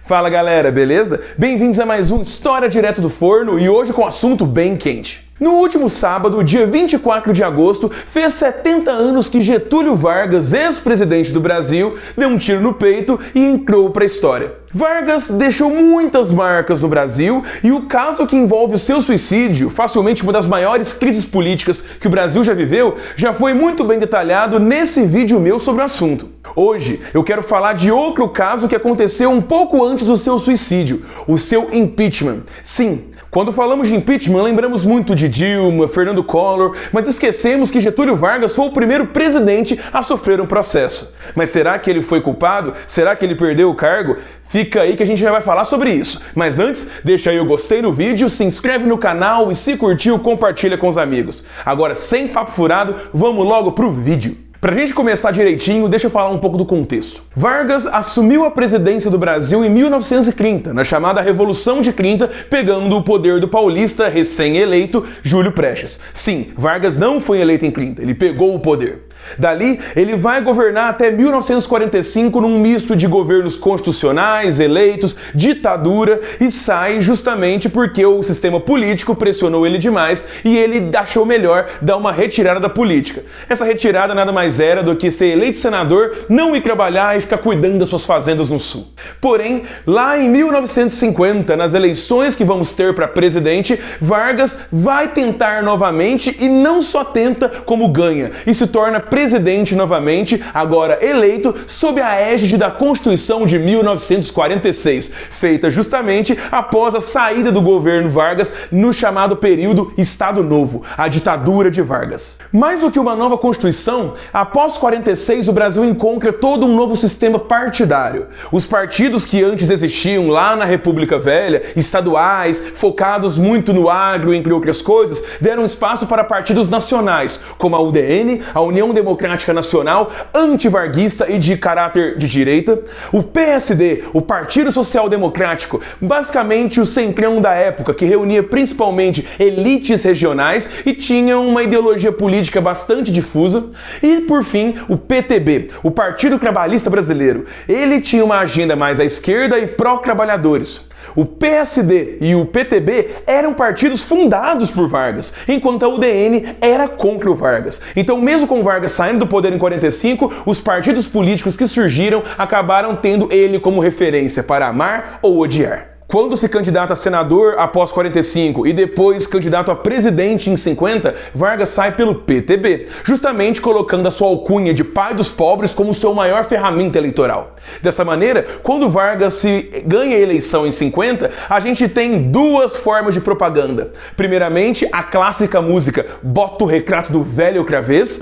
Fala galera, beleza? Bem-vindos a mais um História Direto do Forno e hoje com um assunto bem quente. No último sábado, dia 24 de agosto, fez 70 anos que Getúlio Vargas, ex-presidente do Brasil, deu um tiro no peito e entrou para a história. Vargas deixou muitas marcas no Brasil e o caso que envolve o seu suicídio, facilmente uma das maiores crises políticas que o Brasil já viveu, já foi muito bem detalhado nesse vídeo meu sobre o assunto. Hoje eu quero falar de outro caso que aconteceu um pouco antes do seu suicídio, o seu impeachment. Sim, quando falamos de impeachment, lembramos muito de Dilma, Fernando Collor, mas esquecemos que Getúlio Vargas foi o primeiro presidente a sofrer um processo. Mas será que ele foi culpado? Será que ele perdeu o cargo? Fica aí que a gente já vai falar sobre isso. Mas antes, deixa aí o gostei no vídeo, se inscreve no canal e se curtiu, compartilha com os amigos. Agora, sem papo furado, vamos logo pro vídeo. Pra gente começar direitinho, deixa eu falar um pouco do contexto. Vargas assumiu a presidência do Brasil em 1930, na chamada Revolução de 30, pegando o poder do paulista recém-eleito Júlio Prestes. Sim, Vargas não foi eleito em 30, ele pegou o poder. Dali, ele vai governar até 1945 num misto de governos constitucionais, eleitos, ditadura e sai justamente porque o sistema político pressionou ele demais e ele achou melhor dar uma retirada da política. Essa retirada nada mais era do que ser eleito senador, não ir trabalhar e ficar cuidando das suas fazendas no sul. Porém, lá em 1950, nas eleições que vamos ter para presidente, Vargas vai tentar novamente e não só tenta, como ganha e se torna presidente novamente, agora eleito sob a égide da Constituição de 1946, feita justamente após a saída do governo Vargas no chamado período Estado Novo, a ditadura de Vargas. Mais do que uma nova Constituição, após 46 o Brasil encontra todo um novo sistema partidário. Os partidos que antes existiam lá na República Velha, estaduais, focados muito no agro, entre outras coisas, deram espaço para partidos nacionais, como a UDN, a União Democrática Nacional, antivarguista e de caráter de direita, o PSD, o Partido Social Democrático, basicamente o centrão da época, que reunia principalmente elites regionais e tinha uma ideologia política bastante difusa, e por fim o PTB, o Partido Trabalhista Brasileiro. Ele tinha uma agenda mais à esquerda e pró-trabalhadores. O PSD e o PTB eram partidos fundados por Vargas, enquanto a UDN era contra o Vargas. Então, mesmo com Vargas saindo do poder em 45, os partidos políticos que surgiram acabaram tendo ele como referência para amar ou odiar. Quando se candidata a senador após 45 e depois candidato a presidente em 50, Vargas sai pelo PTB, justamente colocando a sua alcunha de pai dos pobres como sua maior ferramenta eleitoral. Dessa maneira, quando Vargas se ganha a eleição em 50, a gente tem duas formas de propaganda. Primeiramente, a clássica música Bota o retrato do velho outra vez.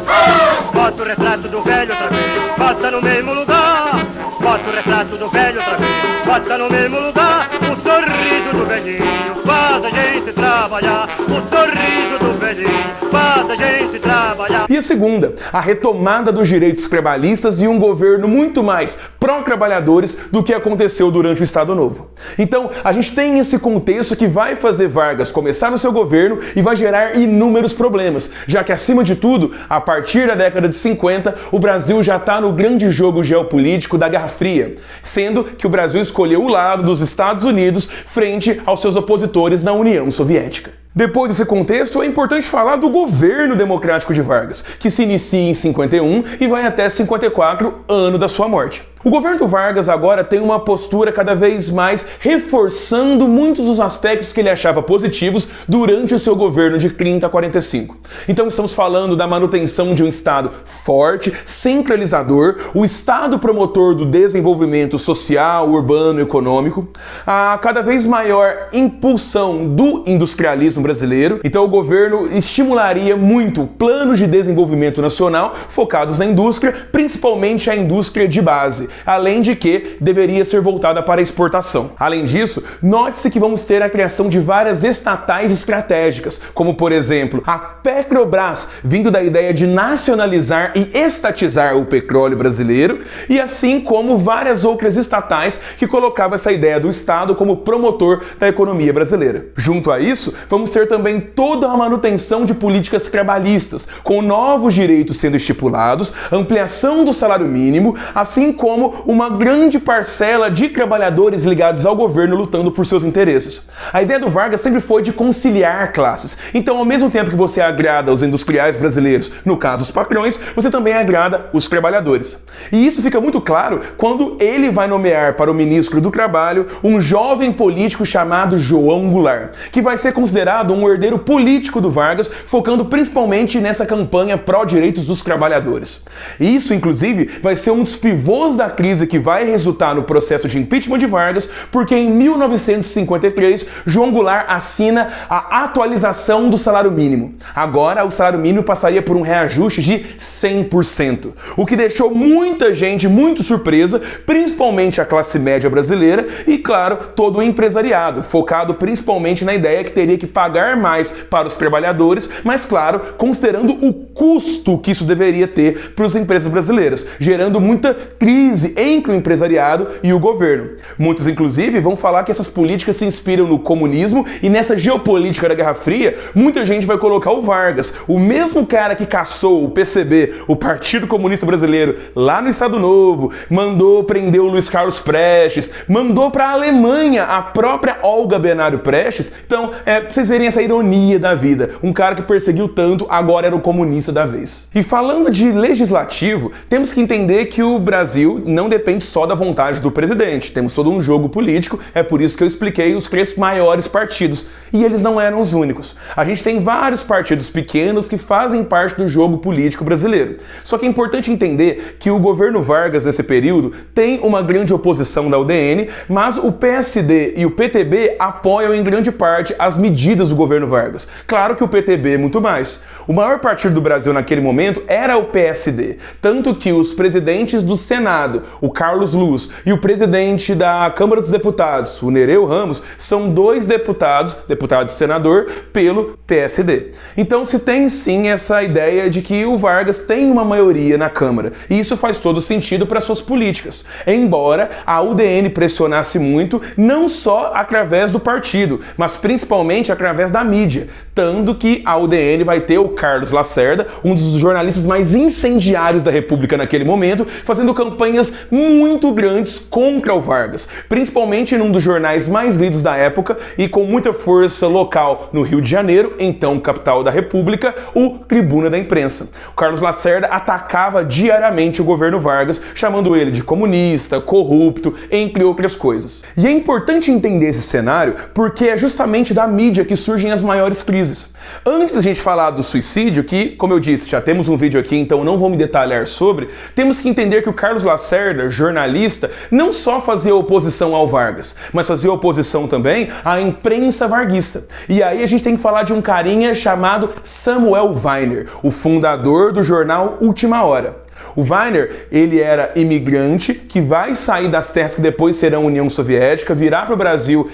Bota o retrato do velho outra vez, bota no mesmo lugar. Bota o retrato do velho outra vez, bota no mesmo lugar. O sorriso do velhinho faz a gente trabalhar. O sorriso do velhinho faz a gente trabalhar. E a segunda, a retomada dos direitos trabalhistas e um governo muito mais pró-trabalhadores do que aconteceu durante o Estado Novo. Então, a gente tem esse contexto que vai fazer Vargas começar no seu governo e vai gerar inúmeros problemas, já que, acima de tudo, a partir da década de 50, o Brasil já está no grande jogo geopolítico da Guerra Fria, sendo que o Brasil escolheu o lado dos Estados Unidos frente aos seus opositores na União Soviética. Depois desse contexto, é importante falar do governo democrático de Vargas, que se inicia em 51 e vai até 54, ano da sua morte. O governo do Vargas agora tem uma postura cada vez mais reforçando muitos dos aspectos que ele achava positivos durante o seu governo de 30 a 45. Então estamos falando da manutenção de um Estado forte, centralizador, o Estado promotor do desenvolvimento social, urbano e econômico, a cada vez maior impulsão do industrialismo brasileiro. Então o governo estimularia muito planos de desenvolvimento nacional focados na indústria, principalmente a indústria de base, além de que deveria ser voltada para a exportação. Além disso, note-se que vamos ter a criação de várias estatais estratégicas, como por exemplo a Petrobras, vindo da ideia de nacionalizar e estatizar o petróleo brasileiro, e assim como várias outras estatais que colocavam essa ideia do Estado como promotor da economia brasileira. Junto a isso, vamos ter também toda a manutenção de políticas trabalhistas, com novos direitos sendo estipulados, ampliação do salário mínimo, assim como como uma grande parcela de trabalhadores ligados ao governo lutando por seus interesses. A ideia do Vargas sempre foi de conciliar classes. Então, ao mesmo tempo que você agrada os industriais brasileiros, no caso os patrões, você também agrada os trabalhadores. E isso fica muito claro quando ele vai nomear para o ministro do Trabalho um jovem político chamado João Goulart, que vai ser considerado um herdeiro político do Vargas, focando principalmente nessa campanha pró-direitos dos trabalhadores. Isso, inclusive, vai ser um dos pivôs da crise que vai resultar no processo de impeachment de Vargas, porque em 1953, João Goulart assina a atualização do salário mínimo. Agora, o salário mínimo passaria por um reajuste de 100%, o que deixou muita gente muito surpresa, principalmente a classe média brasileira e, claro, todo o empresariado, focado principalmente na ideia que teria que pagar mais para os trabalhadores, mas, claro, considerando o custo que isso deveria ter para as empresas brasileiras, gerando muita crise entre o empresariado e o governo. Muitos, inclusive, vão falar que essas políticas se inspiram no comunismo e nessa geopolítica da Guerra Fria, muita gente vai colocar o Vargas, o mesmo cara que caçou o PCB, o Partido Comunista Brasileiro, lá no Estado Novo, mandou prender o Luiz Carlos Prestes, mandou para a Alemanha a própria Olga Benário Prestes. Então, pra vocês verem essa ironia da vida. Um cara que perseguiu tanto, agora era o comunista da vez. E falando de legislativo, temos que entender que o Brasil não depende só da vontade do presidente. Temos todo um jogo político, é por isso que eu expliquei os 3 maiores partidos. E eles não eram os únicos. A gente tem vários partidos pequenos que fazem parte do jogo político brasileiro. Só que é importante entender que o governo Vargas, nesse período, tem uma grande oposição da UDN, mas o PSD e o PTB apoiam em grande parte as medidas do governo Vargas. Claro que o PTB muito mais. O maior partido do Brasil naquele momento era o PSD, tanto que os presidentes do Senado, o Carlos Luz, e o presidente da Câmara dos Deputados, o Nereu Ramos, são 2 deputado e senador pelo PSD. Então se tem sim essa ideia de que o Vargas tem uma maioria na Câmara, e isso faz todo sentido para suas políticas, embora a UDN pressionasse muito, não só através do partido, mas principalmente através da mídia, tanto que a UDN vai ter o Carlos Lacerda, um dos jornalistas mais incendiários da República naquele momento, fazendo campanhas muito grandes contra o Vargas, principalmente num dos jornais mais lidos da época e com muita força local no Rio de Janeiro, então capital da República, o Tribuna da Imprensa. O Carlos Lacerda atacava diariamente o governo Vargas, chamando ele de comunista, corrupto, entre outras coisas. E é importante entender esse cenário porque é justamente da mídia que surgem as maiores crises. Antes da gente falar do suicídio, que, como eu disse, já temos um vídeo aqui, então não vou me detalhar sobre, temos que entender que o Carlos Lacerda, jornalista, não só fazia oposição ao Vargas, mas fazia oposição também à imprensa varguista. E aí a gente tem que falar de um carinha chamado Samuel Weiner, o fundador do jornal Última Hora. O Weiner, ele era imigrante que vai sair das terras que depois serão União Soviética, virar para o Brasil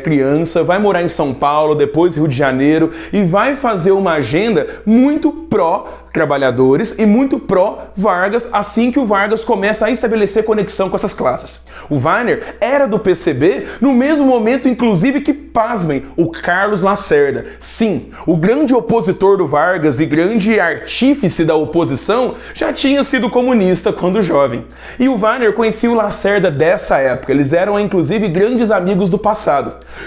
criança, vai morar em São Paulo, depois Rio de Janeiro e vai fazer uma agenda muito pró-trabalhadores e muito pró-Vargas, assim que o Vargas começa a estabelecer conexão com essas classes. O Weiner era do PCB no mesmo momento, inclusive, que, pasmem, o Carlos Lacerda. Sim, o grande opositor do Vargas e grande artífice da oposição já tinha sido comunista quando jovem. E o Weiner conhecia o Lacerda dessa época, eles eram, inclusive, grandes amigos do passado.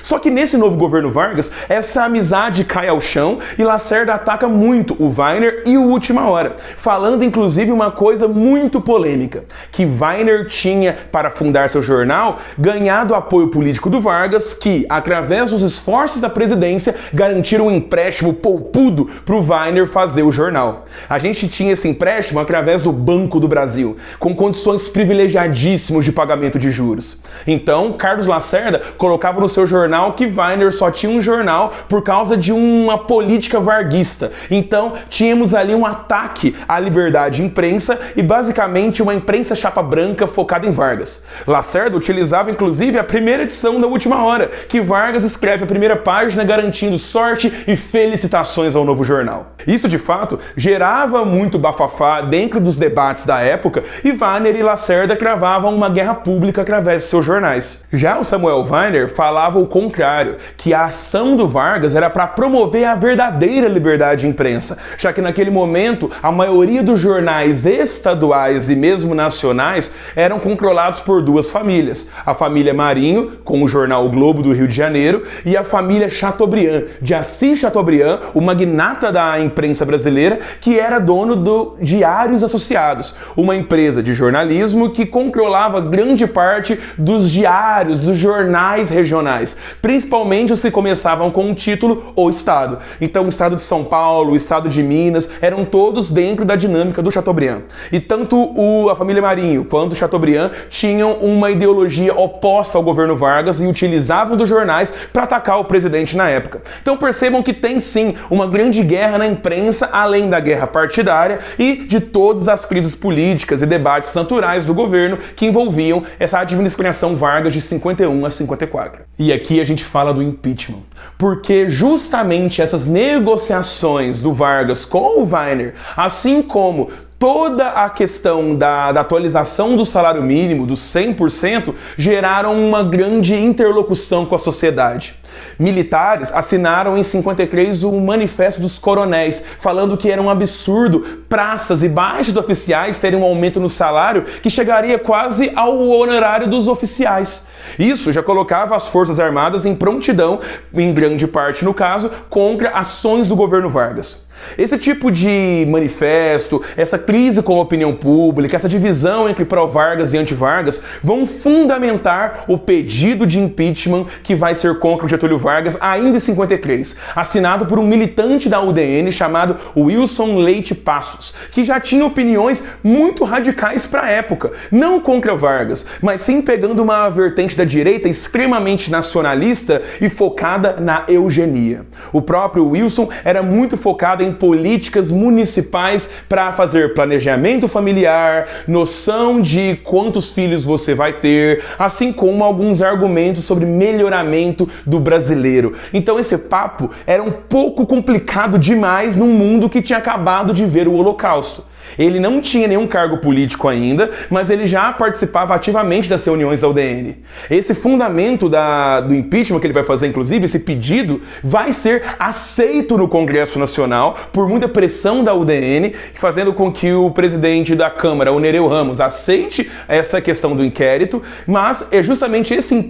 Só que nesse novo governo Vargas, essa amizade cai ao chão e Lacerda ataca muito o Weiner e o Última Hora, falando inclusive uma coisa muito polêmica, que Weiner tinha, para fundar seu jornal, ganhado o apoio político do Vargas, que, através dos esforços da presidência, garantiram um empréstimo poupudo para o Weiner fazer o jornal. A gente tinha esse empréstimo através do Banco do Brasil, com condições privilegiadíssimas de pagamento de juros. Então, Carlos Lacerda colocava no seu jornal que Weiner só tinha um jornal por causa de uma política varguista. Então, tínhamos ali um ataque à liberdade de imprensa e basicamente uma imprensa chapa branca focada em Vargas. Lacerda utilizava inclusive a primeira edição da Última Hora, que Vargas escreve a primeira página garantindo sorte e felicitações ao novo jornal. Isso de fato gerava muito bafafá dentro dos debates da época e Weiner e Lacerda cravavam uma guerra pública através de seus jornais. Já o Samuel Weiner falava o contrário, que a ação do Vargas era para promover a verdadeira liberdade de imprensa, já que naquele momento momento, a maioria dos jornais estaduais e mesmo nacionais eram controlados por duas famílias. A família Marinho, com o jornal O Globo do Rio de Janeiro, e a família Chateaubriand, de Assis Chateaubriand, o magnata da imprensa brasileira, que era dono do Diários Associados, uma empresa de jornalismo que controlava grande parte dos diários, dos jornais regionais, principalmente os que começavam com o título O Estado. Então o Estado de São Paulo, o Estado de Minas, eram todos dentro da dinâmica do Chateaubriand. E tanto a família Marinho quanto o Chateaubriand tinham uma ideologia oposta ao governo Vargas e utilizavam dos jornais para atacar o presidente na época. Então percebam que tem sim uma grande guerra na imprensa, além da guerra partidária e de todas as crises políticas e debates naturais do governo que envolviam essa administração Vargas de 51 a 54. E aqui a gente fala do impeachment, porque justamente essas negociações do Vargas com o Weiner, assim como toda a questão da atualização do salário mínimo, dos 100%, geraram uma grande interlocução com a sociedade. Militares assinaram em 53 o Manifesto dos Coronéis, falando que era um absurdo praças e baixos oficiais terem um aumento no salário que chegaria quase ao honorário dos oficiais. Isso já colocava as Forças Armadas em prontidão, em grande parte no caso, contra ações do governo Vargas. Esse tipo de manifesto, essa crise com a opinião pública, essa divisão entre pró-Vargas e anti-Vargas vão fundamentar o pedido de impeachment que vai ser contra o Getúlio Vargas ainda em 53, assinado por um militante da UDN chamado Wilson Leite Passos, que já tinha opiniões muito radicais para a época, não contra Vargas, mas sim pegando uma vertente da direita extremamente nacionalista e focada na eugenia. O próprio Wilson era muito focado em políticas municipais para fazer planejamento familiar, noção de quantos filhos você vai ter, assim como alguns argumentos sobre melhoramento do brasileiro. Então esse papo era um pouco complicado demais num mundo que tinha acabado de ver o Holocausto. Ele não tinha nenhum cargo político ainda, mas ele já participava ativamente das reuniões da UDN. Esse fundamento do impeachment que ele vai fazer, inclusive, esse pedido, vai ser aceito no Congresso Nacional por muita pressão da UDN, fazendo com que o presidente da Câmara, o Nereu Ramos, aceite essa questão do inquérito, mas é justamente esse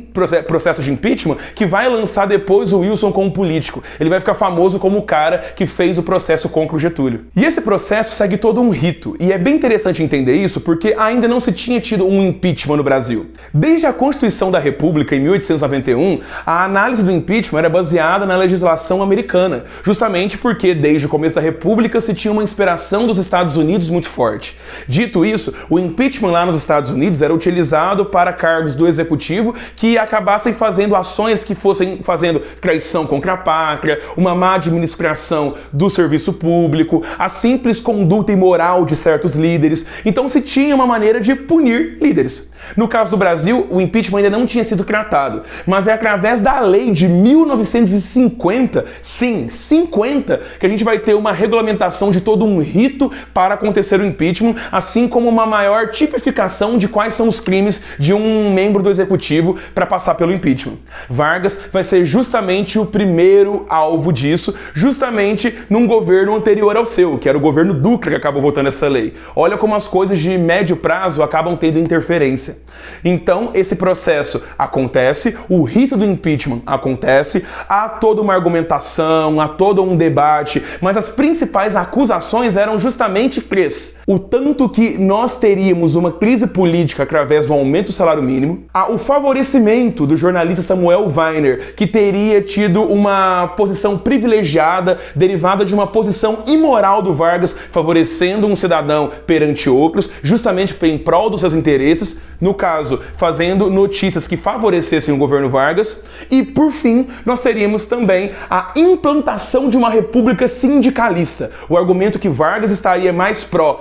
processo de impeachment que vai lançar depois o Wilson como político. Ele vai ficar famoso como o cara que fez o processo contra o Getúlio. E esse processo segue todo um rito. E é bem interessante entender isso porque ainda não se tinha tido um impeachment no Brasil. Desde a Constituição da República, em 1891, a análise do impeachment era baseada na legislação americana, justamente porque desde o começo da República se tinha uma inspiração dos Estados Unidos muito forte. Dito isso, o impeachment lá nos Estados Unidos era utilizado para cargos do executivo que acabassem fazendo ações que fossem fazendo traição contra a pátria, uma má administração do serviço público, a simples conduta imoral de certos líderes. Então se tinha uma maneira de punir líderes. No caso do Brasil, o impeachment ainda não tinha sido tratado, mas é através da lei de 1950, sim, 50, que a gente vai ter uma regulamentação de todo um rito para acontecer o impeachment, assim como uma maior tipificação de quais são os crimes de um membro do executivo para passar pelo impeachment. Vargas vai ser justamente o primeiro alvo disso, justamente num governo anterior ao seu, que era o governo Dutra que acabou votando essa lei. Olha como as coisas de médio prazo acabam tendo interferência. Então, esse processo acontece, o rito do impeachment acontece, há toda uma argumentação, há todo um debate, mas as principais acusações eram justamente três. O tanto que nós teríamos uma crise política através do aumento do salário mínimo, o favorecimento do jornalista Samuel Weiner, que teria tido uma posição privilegiada derivada de uma posição imoral do Vargas, favorecendo um cidadão perante outros, justamente em prol dos seus interesses, no caso, fazendo notícias que favorecessem o governo Vargas. E, por fim, nós teríamos também a implantação de uma república sindicalista. O argumento que Vargas estaria mais pró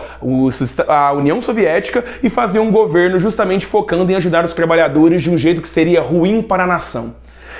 a União Soviética e fazia um governo justamente focando em ajudar os trabalhadores de um jeito que seria ruim para a nação.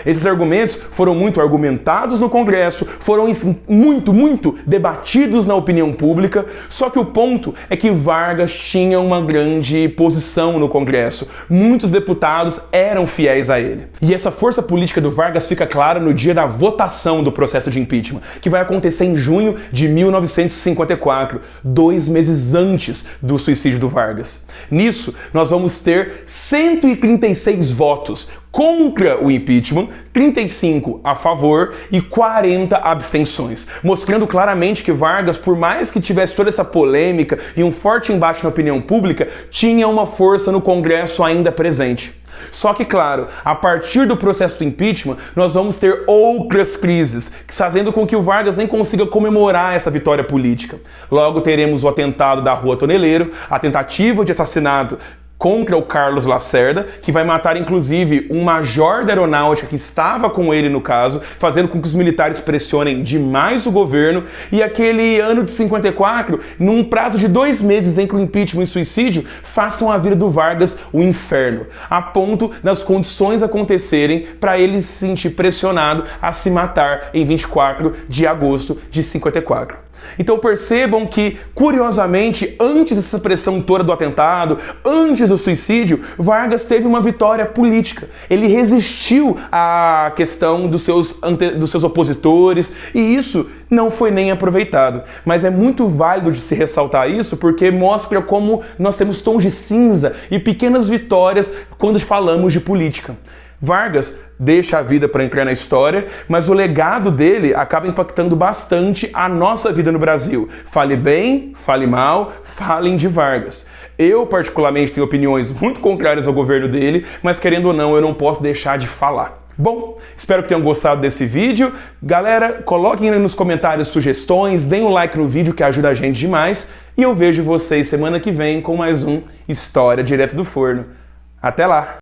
Esses argumentos foram muito argumentados no Congresso, foram muito debatidos na opinião pública, só que o ponto é que Vargas tinha uma grande posição no Congresso. Muitos deputados eram fiéis a ele. E essa força política do Vargas fica clara no dia da votação do processo de impeachment, que vai acontecer em junho de 1954, 2 meses antes do suicídio do Vargas. Nisso, nós vamos ter 136 votos contra o impeachment, 35 a favor e 40 abstenções, mostrando claramente que Vargas, por mais que tivesse toda essa polêmica e um forte embate na opinião pública, tinha uma força no Congresso ainda presente. Só que, claro, a partir do processo do impeachment, nós vamos ter outras crises, fazendo com que o Vargas nem consiga comemorar essa vitória política. Logo teremos o atentado da Rua Toneleiro, a tentativa de assassinato contra o Carlos Lacerda, que vai matar inclusive um major da aeronáutica que estava com ele no caso, fazendo com que os militares pressionem demais o governo, e aquele ano de 54, num prazo de 2 meses entre o impeachment e o suicídio, façam a vida do Vargas um inferno, a ponto das condições acontecerem para ele se sentir pressionado a se matar em 24 de agosto de 54. Então percebam que, curiosamente, antes dessa pressão toda do atentado, antes do suicídio, Vargas teve uma vitória política. Ele resistiu à questão dos seus opositores, e isso não foi nem aproveitado. Mas é muito válido de se ressaltar isso, porque mostra como nós temos tons de cinza e pequenas vitórias quando falamos de política. Vargas deixa a vida para entrar na história, mas o legado dele acaba impactando bastante a nossa vida no Brasil. Fale bem, fale mal, falem de Vargas. Eu, particularmente, tenho opiniões muito contrárias ao governo dele, mas querendo ou não, eu não posso deixar de falar. Bom, espero que tenham gostado desse vídeo. Galera, coloquem aí nos comentários sugestões, deem um like no vídeo que ajuda a gente demais, e eu vejo vocês semana que vem com mais um História Direto do Forno. Até lá!